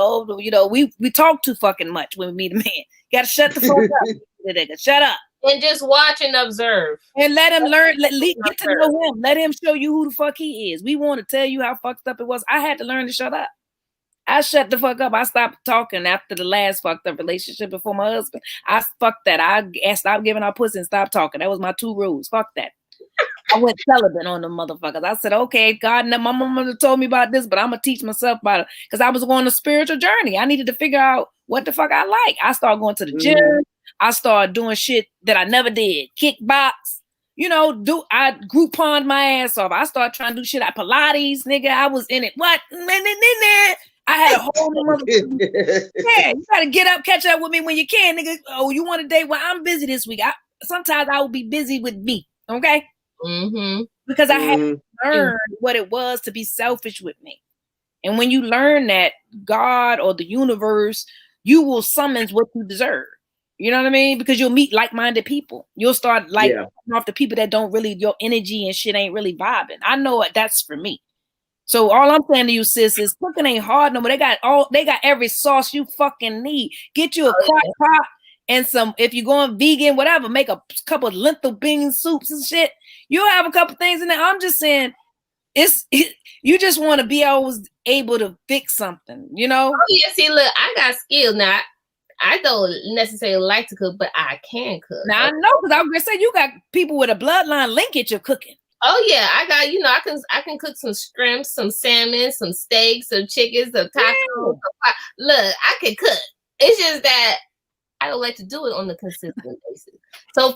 we talk too fucking much when we meet a man. You gotta shut the fuck up, nigga. Shut up. And just watch and observe. And let him learn, get to know him. Let him show you who the fuck he is. We want to tell you how fucked up it was. I had to learn to shut up. I shut the fuck up. I stopped talking after the last fucked up relationship before my husband. I fucked that. I stopped giving out pussy and stopped talking. That was my 2 rules. Fuck that. I went celibate on them motherfuckers. I said, okay, God, my mama told me about this, but I'm going to teach myself about it. Because I was on a spiritual journey. I needed to figure out what the fuck I like. I started going to the gym. I started doing shit that I never did. Kickbox. I Groupon my ass off. I started trying to do shit like Pilates, nigga. I was in it. What? I had a whole yeah, you gotta get up, catch up with me when you can, nigga. Oh, you want a date? Well, I'm busy this week. Sometimes I will be busy with me. Okay? Mm-hmm. Because I had to learn what it was to be selfish with me. And when you learn that, God or the universe, you will summons what you deserve. You know what I mean? Because you'll meet like-minded people. You'll start off the people that don't really, your energy and shit ain't really vibing. I know that's for me. So all I'm saying to you, sis, is cooking ain't hard no more. They got every sauce you fucking need. Get you a crock pot and some, if you're going vegan, whatever, make a couple of lentil bean soups and shit. You'll have a couple things in there. I'm just saying, you just want to be always able to fix something, Oh yeah, see, look, I got skills now. I don't necessarily like to cook, but I can cook. Now I know, because I was gonna say you got people with a bloodline linkage you're cooking. Oh yeah, I got I can cook some shrimp, some salmon, some steaks, some chickens, some tacos. Look, I can cook. It's just that I don't like to do it on a consistent basis. So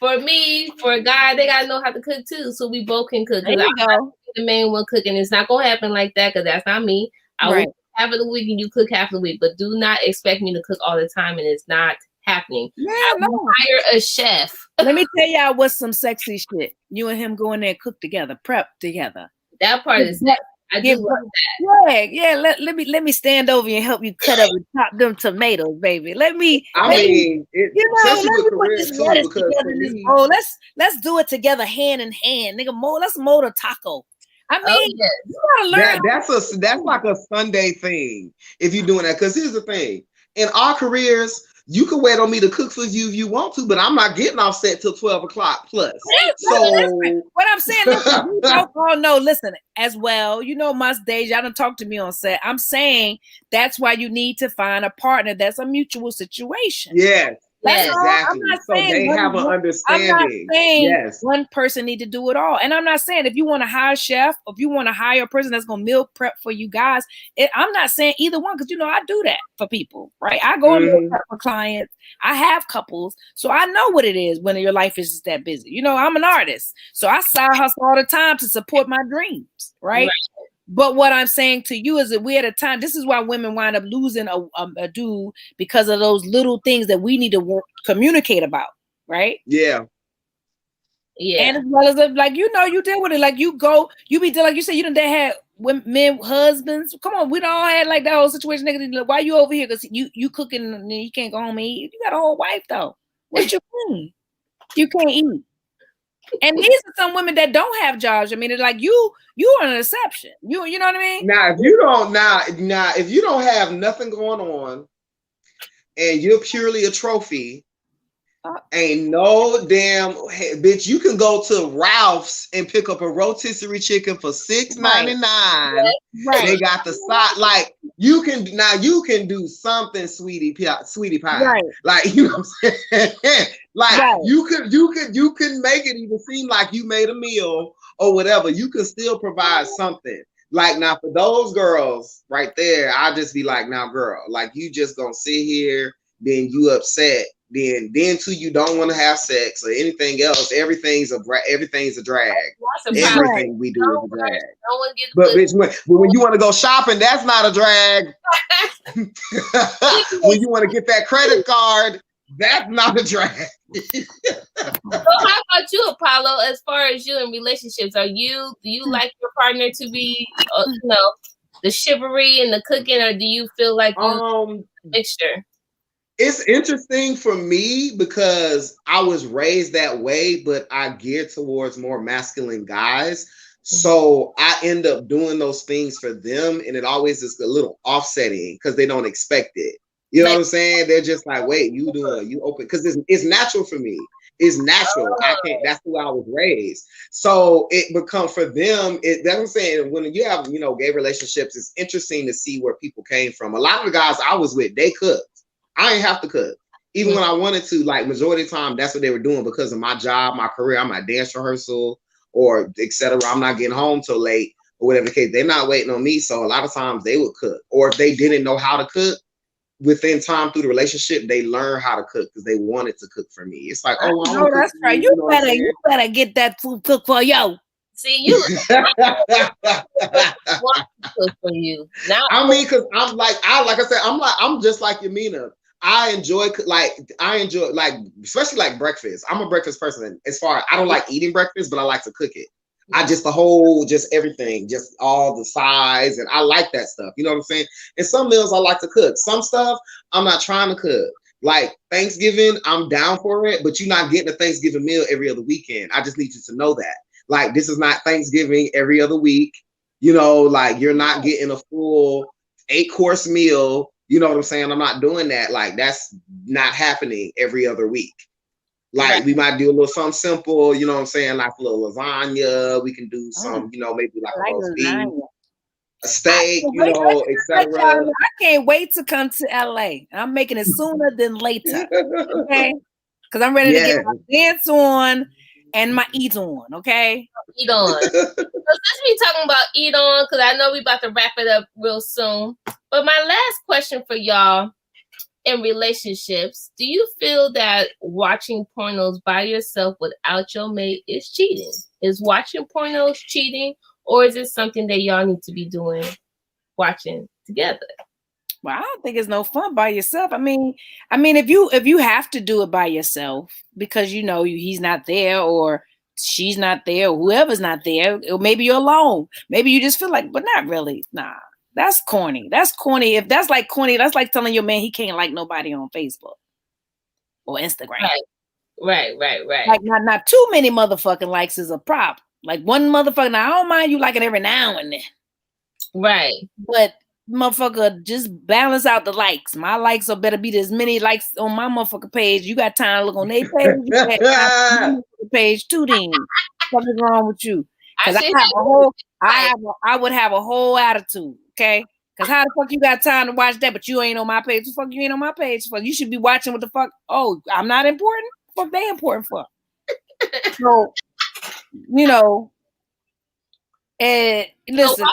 for a guy, they gotta know how to cook too, so we both can cook. There you go. The main one cooking. It's not gonna happen like that because that's not me. I will half of the week and you cook half of the week, but do not expect me to cook all the time, and it's not happening. I will hire a chef. Let me tell y'all what's some sexy shit. You and him go in there and cook together, prep together. That part is I do love that. Yeah. Let me stand over you and help you cut up and chop them tomatoes, baby. Let me. I Let me mean, it, let especially me with put career this too, lettuce because together for in this me, bowl. Let's do it together, hand in hand, nigga. Let's mold a taco. I Oh mean, yes. you gotta learn. that's like a Sunday thing if you're doing that. Because here's the thing: in our careers, you can wait on me to cook for you if you want to, but I'm not getting off set till 12 o'clock plus. So What I'm saying, listen, we both all know, listen, as well, you know, my days, y'all don't talk to me on set. I'm saying that's why you need to find a partner that's a mutual situation. yes, That's Yes. all. exactly. So they have an I'm not understanding. saying Yes. one person need to do it all. And I'm not saying if you want to hire a chef, if you want to hire a person that's going to meal prep for you guys, I'm not saying either one, because, you know, I do that for people, right? I go and meal prep for clients. I have couples. So I know what it is when your life is just that busy. You know, I'm an artist. So I side hustle all the time to support my dreams, right? But what I'm saying to you is that we're at a time, this is why women wind up losing a dude, because of those little things that we need to communicate about, right? Yeah. And as well as like, you know, you deal with it. Like you be dealing, like you said, you done had men, husbands. Come on, we don't all had like that whole situation. Nigga, why you over here? Because you cooking and you can't go home and eat. You got a whole wife though. What you mean? You can't eat. And these are some women that don't have jobs. I mean, it's like you are an exception. You know what I mean? Now, if you don't have nothing going on and you're purely a trophy, ain't no damn bitch. You can go to Ralph's and pick up a rotisserie chicken for $6.99. Right. They got the side, like you can do something, sweetie pie. Right. Like, you know what I'm saying? Like you can make it even seem like you made a meal or whatever. You can still provide something. Like, now for those girls right there, I just be like, now girl, like you just gonna sit here, then you upset. Then too, you don't want to have sex or anything else. Everything's a drag. Everything we do is a drag. But bitch, when you want to go shopping, that's not a drag. When you want to get that credit card, that's not a drag. So how about you, Apollo? As far as you in relationships, do you like your partner to be, you know, the chivalry and the cooking, or do you feel like a mixture? It's interesting for me because I was raised that way, but I gear towards more masculine guys. So I end up doing those things for them, and it always is a little offsetting because they don't expect it. You know what I'm saying? They're just like, wait, you open, because it's natural for me. It's natural. I can't. That's who I was raised. So it becomes for them. That's what I'm saying. When you have, you know, gay relationships, it's interesting to see where people came from. A lot of the guys I was with, they cooked. I ain't have to cook. Even when I wanted to, like majority of the time, that's what they were doing because of my job, my career. I'm at dance rehearsal or etc. I'm not getting home till late or whatever the case. They're not waiting on me. So a lot of times they would cook. Or if they didn't know how to cook, within time through the relationship, they learn how to cook because they wanted to cook for me. It's like, oh, no, that's right. You better get that food cooked for you. See, you for you. Now, I mean, because I'm like I said, I'm just like Yamina. I enjoy especially like breakfast. I'm a breakfast person. As far I don't like eating breakfast, but I like to cook it. Just everything, just all the sides, and I like that stuff. You know what I'm saying? And some meals I like to cook. Some stuff I'm not trying to cook. Like Thanksgiving, I'm down for it, but you're not getting a Thanksgiving meal every other weekend. I just need you to know that. Like, this is not Thanksgiving every other week. You know, like you're not getting a full 8-course meal. You know what I'm saying? I'm not doing that. Like, that's not happening every other week. Like, we might do a little something simple, you know what I'm saying? Like a little lasagna. We can do some, you know, maybe like a roast beef, a steak, you know, etc. I can't wait to come to LA. I'm making it sooner than later. Okay? Because I'm ready to get my dance on and my eat on, okay? Eat on. So since we talking about eat on, because I know we about to wrap it up real soon. But my last question for y'all in relationships, do you feel that watching pornos by yourself without your mate is cheating? Is watching pornos cheating, or is it something that y'all need to be doing, watching together? Well, I don't think it's no fun by yourself. I mean, if you have to do it by yourself because you know he's not there, or she's not there, or whoever's not there, or maybe you're alone. Maybe you just feel like, but not really. Nah, that's corny. That's corny. If that's like corny, that's like telling your man he can't like nobody on Facebook or Instagram. Right. Like not too many motherfucking likes is a problem. Like one motherfucker. Now I don't mind you liking every now and then. Right. But motherfucker, just balance out the likes. My likes are better be as many likes on my motherfucking page. You got time to look on their page. You got time to look on the page too. Then what is wrong with you? Because I would have a whole attitude. Okay. Because how the fuck you got time to watch that, but you ain't on my page? The fuck you ain't on my page for? You should be watching what the fuck. Oh, I'm not important. What they important for? So, you know, and listen,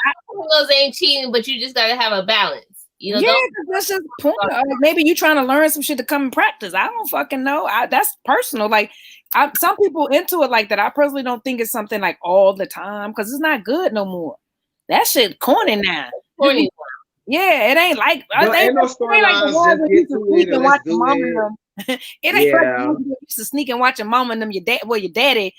those ain't cheating, but you just gotta have a balance. You know, yeah, that's just point. Maybe you trying to learn some shit to come and practice. I don't fucking know. That's personal. Like, some people into it like that. I personally don't think it's something like all the time because it's not good no more. That shit corny now. Corny. Yeah, it ain't like ain't no storylines. Just get to it and let's do it. It ain't like you used to sneak and watch your mama and them. Your daddy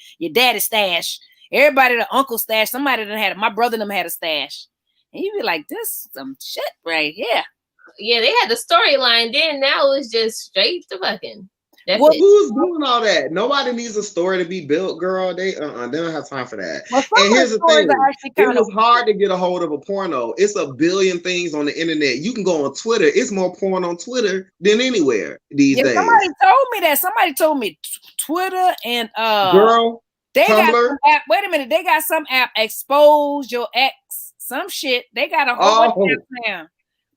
stash. Everybody, the uncle stash. Somebody done had it. My brother and them had a stash. And you be like, this some shit right here. Yeah, they had the storyline then. Now it's just straight to fucking. Who's doing all that? Nobody needs a story to be built, girl. They don't have time for that. Well, and here's the thing: it was hard to get a hold of a porno. It's a billion things on the internet. You can go on Twitter. It's more porn on Twitter than anywhere these days. Somebody told me that. Somebody told me Twitter and girl. They Tumblr. got some app. Wait a minute. They got some app. Expose your ex. Some shit. They got a whole bunch of apps now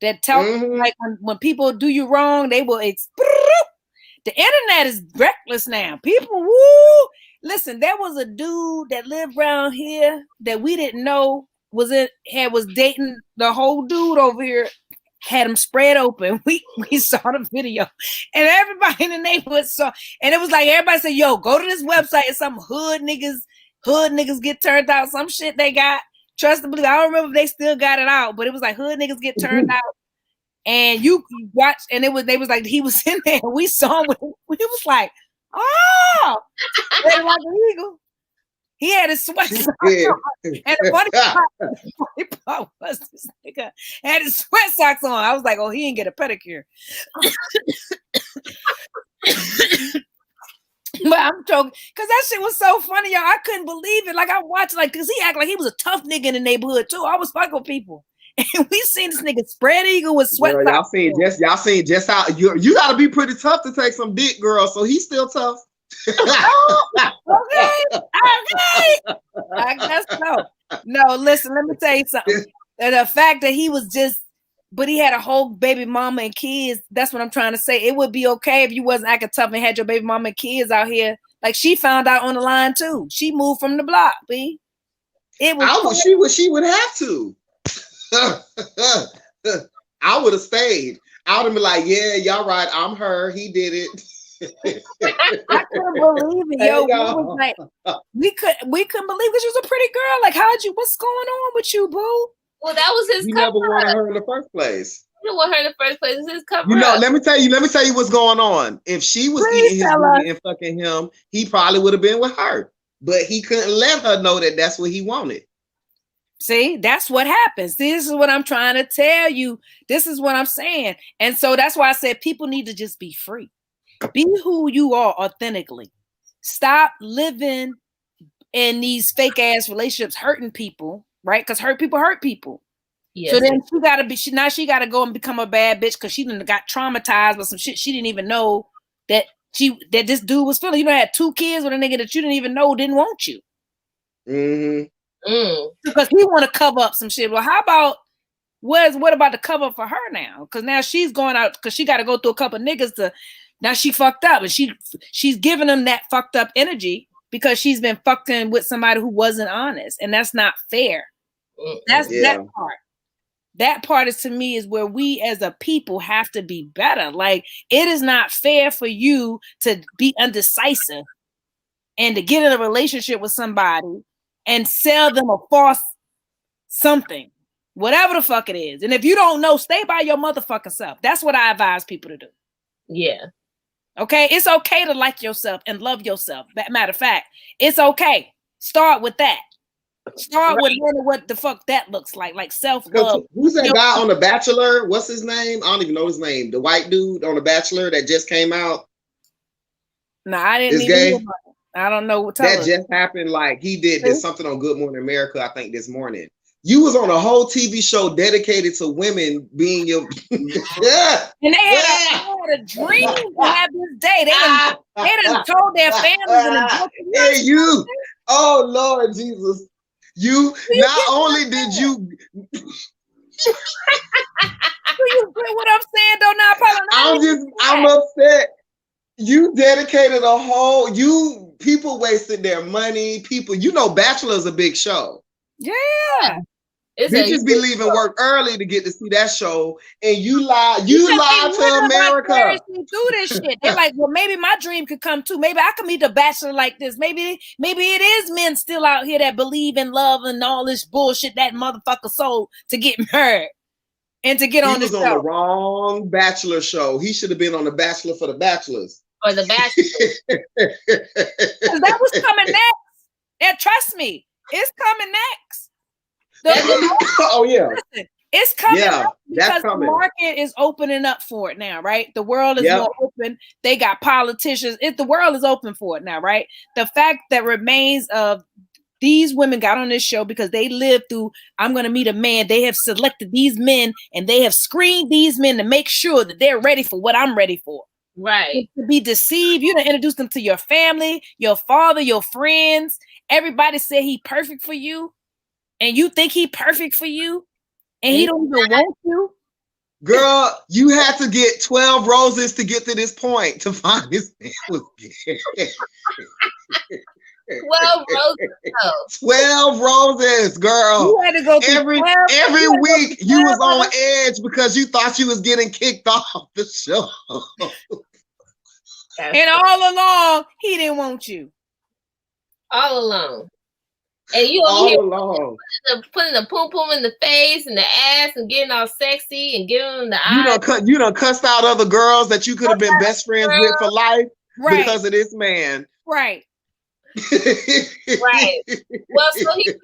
that tell like when people do you wrong, they will The internet is reckless now. People, woo! Listen, there was a dude that lived around here that we didn't know was dating the whole dude over here. Had him spread open. We saw the video, and everybody in the neighborhood saw. And it was like everybody said, "Yo, go to this website and some hood niggas get turned out. Some shit they got. Trust and believe. I don't remember if they still got it out, but it was like hood niggas get turned out." And you watch, and they was like he was in there. And we saw him. We was like, oh, like an eagle. He had his sweat socks on. And the funny part was this nigga had his sweat socks on. I was like, oh, he didn't get a pedicure. But I'm joking because that shit was so funny, y'all. I couldn't believe it. Like I watched, like, because he acted like he was a tough nigga in the neighborhood too. I was fucking with people. And we seen this nigga spread eagle with sweat. Girl, y'all seen just how you gotta be pretty tough to take some dick, girl. So he's still tough. Okay. I guess so. No, listen, let me tell you something. The fact that he was but he had a whole baby mama and kids. That's what I'm trying to say. It would be okay if you wasn't acting tough and had your baby mama and kids out here. Like she found out on the line too. She moved from the block, B. She would have to. I would have stayed. I would have been like, yeah, y'all right. I'm her. He did it. I couldn't believe it, yo. We couldn't believe because she was a pretty girl. Like, what's going on with you, boo? Well, that was his. You never wanted her in the first place. You didn't want her in the first place. It's his cover. Let me tell you what's going on. If she was eating his booty and fucking him, he probably would have been with her. But he couldn't let her know that that's what he wanted. See, that's what happens. This is what I'm trying to tell you. This is what I'm saying. And so that's why I said people need to just be free. Be who you are authentically. Stop living in these fake ass relationships hurting people, right? Because hurt people. Yes. So then she gotta go and become a bad bitch because she done got traumatized with some shit she didn't even know that this dude was feeling. You had 2 kids with a nigga that you didn't even know didn't want you. Mm-hmm. Because he want to cover up some shit. Well, how about what about the cover up for her now? Because now she's going out because she got to go through a couple niggas to. Now she fucked up, and she's giving them that fucked up energy because she's been fucking with somebody who wasn't honest, and that's not fair. That's that part. That part is to me is where we as a people have to be better. Like it is not fair for you to be undecisive and to get in a relationship with somebody and sell them a false something, whatever the fuck it is. And if you don't know, stay by your motherfucking self. That's what I advise people to do. Yeah. Okay, it's okay to like yourself and love yourself. Matter of fact, it's okay. Start with that. Start with learning what the fuck that looks like self-love. Who's that guy on The Bachelor? What's his name? I don't even know his name. The white dude on The Bachelor that just came out. No, I didn't even hear about it. I don't know what that just happened. Like he did something on Good Morning America, I think this morning. You was on a whole TV show dedicated to women being your yeah. And they had a dream to have this day. They done told their families hey, you. Oh Lord Jesus. You not only did you you get what I'm saying though now, I'm upset. You dedicated a whole people wasted their money. People, Bachelor's a big show. Yeah. Bitches be leaving work early to get to see that show, and you lie to America. Do this shit. They're like, well, maybe my dream could come too. Maybe I can meet the Bachelor like this. Maybe it is men still out here that believe in love and all this bullshit that motherfucker sold to get married and to get on this show. He was on the wrong Bachelor show. He should have been on The Bachelor for the Bachelors. Or The Bachelor. That was coming next. And trust me, it's coming next. Oh yeah, listen, it's coming because the market is opening up for it now, right? The world is more open. They got politicians. The world is open for it now, right? The fact that remains of these women got on this show because they lived through, I'm going to meet a man. They have selected these men and they have screened these men to make sure that they're ready for what I'm ready for. Right. To be deceived, you don't introduce them to your family, your father, your friends. Everybody said he perfect for you. And you think he perfect for you, and he don't even want you? Girl, you had to get 12 roses to get to this point to find this man was gay. 12 roses. 12 roses, girl. You had to go every week. You was on edge because you thought you was getting kicked off the show. And all along, he didn't want you. All along. And you over here putting the pum pum in the face and the ass and getting all sexy and giving them the eyes. You done cussed out other girls that you could have been best friends with for life because of this man. Right. Right. Well, so you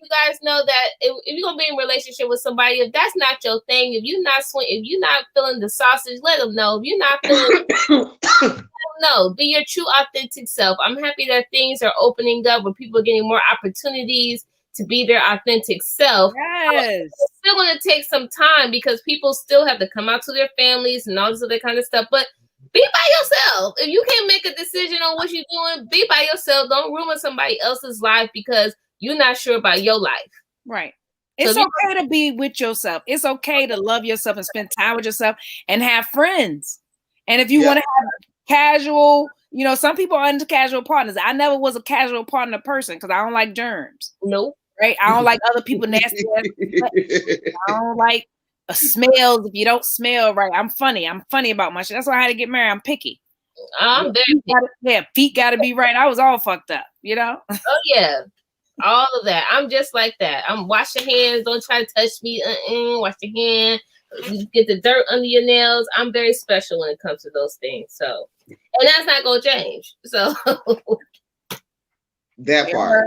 guys know that if you're gonna be in a relationship with somebody, if that's not your thing, if you're not feeling the sausage, let them know. If you're not feeling no, be your true authentic self. I'm happy that things are opening up where people are getting more opportunities to be their authentic self. Yes. It's still going to take some time because people still have to come out to their families and all this other kind of stuff. But be by yourself. If you can't make a decision on what you're doing, be by yourself. Don't ruin somebody else's life because you're not sure about your life. Right. It's okay to be with yourself. It's okay to love yourself and spend time with yourself and have friends. And if you want to have casual, some people are into casual partners. I never was a casual partner person because I don't like germs. Nope. Right? I don't like other people nasty. I don't like smells. If you don't smell right, I'm funny about my shit. That's why I had to get married. I'm picky. Feet got to be right. I was all fucked up, Oh yeah, all of that. I'm just like that. I'm wash your hands. Don't try to touch me. Wash your hand. You get the dirt under your nails. I'm very special when it comes to those things. So, and that's not gonna change. So that part.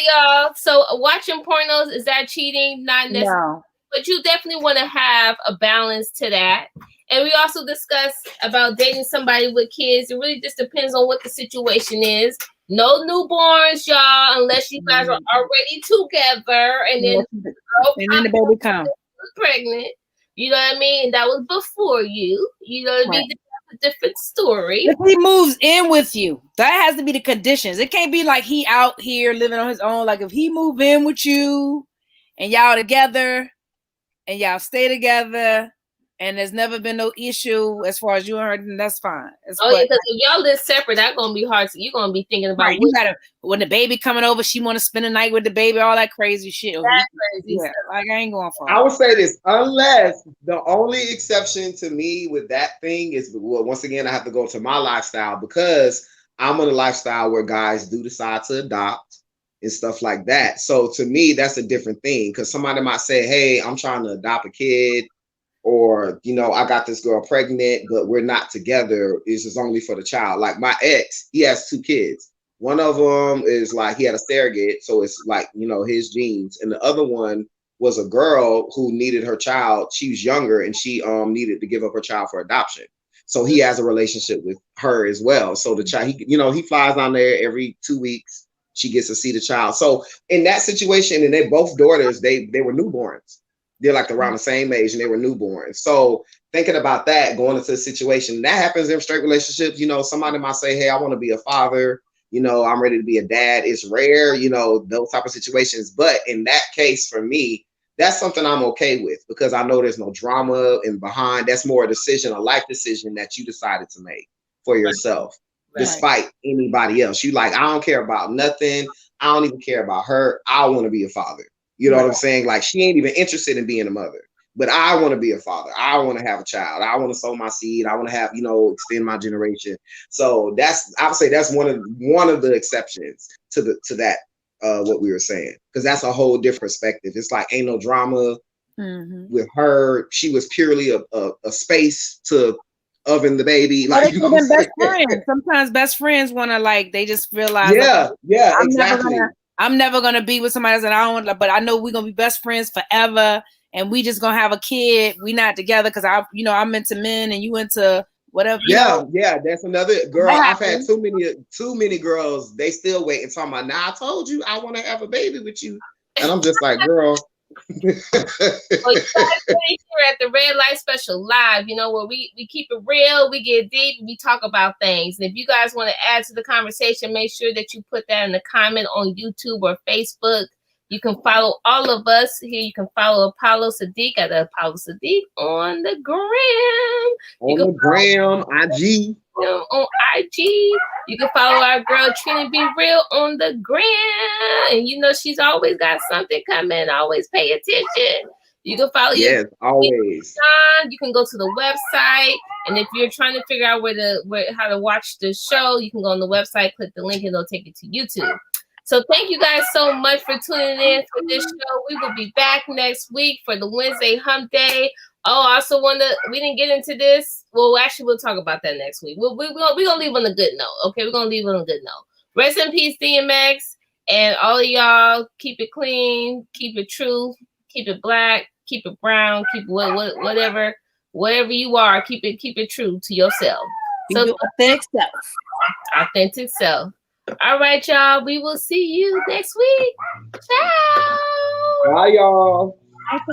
Y'all. So watching pornos, is that cheating? Not necessarily. No. But you definitely want to have a balance to that. And we also discussed about dating somebody with kids. It really just depends on what the situation is. No newborns, y'all, unless you guys are already together, and then the baby comes pregnant. You know what I mean? And that was before you. You know what I mean? That's a different story. If he moves in with you, that has to be the conditions. It can't be like he out here living on his own. Like if he move in with you, and y'all together, and y'all stay together. And there's never been no issue as far as you and her, then that's fine. Yeah, because if y'all live separate, that's gonna be hard. So you're gonna be thinking about you gotta when the baby coming over, she want to spend the night with the baby, all that crazy shit. That's crazy. Yeah, like I ain't going for it. I would say this, unless the only exception to me with that thing is, well, once again, I have to go to my lifestyle because I'm in a lifestyle where guys do decide to adopt and stuff like that. So to me, that's a different thing because somebody might say, "Hey, I'm trying to adopt a kid." or I got this girl pregnant, but we're not together. This is only for the child. Like my ex, he has 2 kids. One of them is like he had a surrogate, so it's like his genes, and the other one was a girl who needed her child. She was younger, and she needed to give up her child for adoption. So he has a relationship with her as well. So the child, he flies down there every 2 weeks. She gets to see the child. So in that situation, and they both daughters, they were newborns. They're like around the same age, and they were newborns. So thinking about that, going into a situation that happens in straight relationships, somebody might say, "Hey, I want to be a father. I'm ready to be a dad." It's rare, those type of situations. But in that case, for me, that's something I'm okay with because I know there's no drama and behind. That's more a decision, a life decision that you decided to make for yourself, despite anybody else. You like, I don't care about nothing. I don't even care about her. I want to be a father. You know what I'm saying? Like, she ain't even interested in being a mother, but I want to be a father. I want to have a child. I want to sow my seed. I want to have, extend my generation. So I would say that's one of the exceptions to that. What we were saying, because that's a whole different perspective. It's like ain't no drama with her. She was purely a space to oven the baby. Like, best friends. Sometimes best friends want to, like, they just realize, exactly. I'm never gonna be with somebody else, and I don't want to, but I know we're gonna be best friends forever, and we just gonna have a kid. We not together because I'm into men and you into whatever. Yeah, that's another girl. I've had too many girls. They still waiting, talking about, "Now I told you I want to have a baby with you," and I'm just like, girl. Well, you guys here at the Red Light Special Live, where we keep it real, we get deep, we talk about things. And if you guys want to add to the conversation, make sure that you put that in the comment on YouTube or Facebook. You can follow all of us here. You can follow Apollo Sadiq at Apollo Sadiq on the gram. IG. On IG. You can follow our girl Trina Be Real on the gram. And she's always got something coming. Always pay attention. You can follow always. You can go to the website, and if you're trying to figure out how to watch the show, you can go on the website, click the link, and it'll take you to YouTube. So thank you guys so much for tuning in for this show. We will be back next week for the Wednesday Hump Day. Oh, I also we didn't get into this. Well, actually, we'll talk about that next week. We're going to leave on a good note. Okay, we're going to leave on a good note. Rest in peace, DMX. And all of y'all, keep it clean, keep it true, keep it black, keep it brown, keep it whatever you are, keep it true to yourself. So your authentic self. Authentic self. All right, y'all. We will see you next week. Ciao. Bye, y'all. Okay.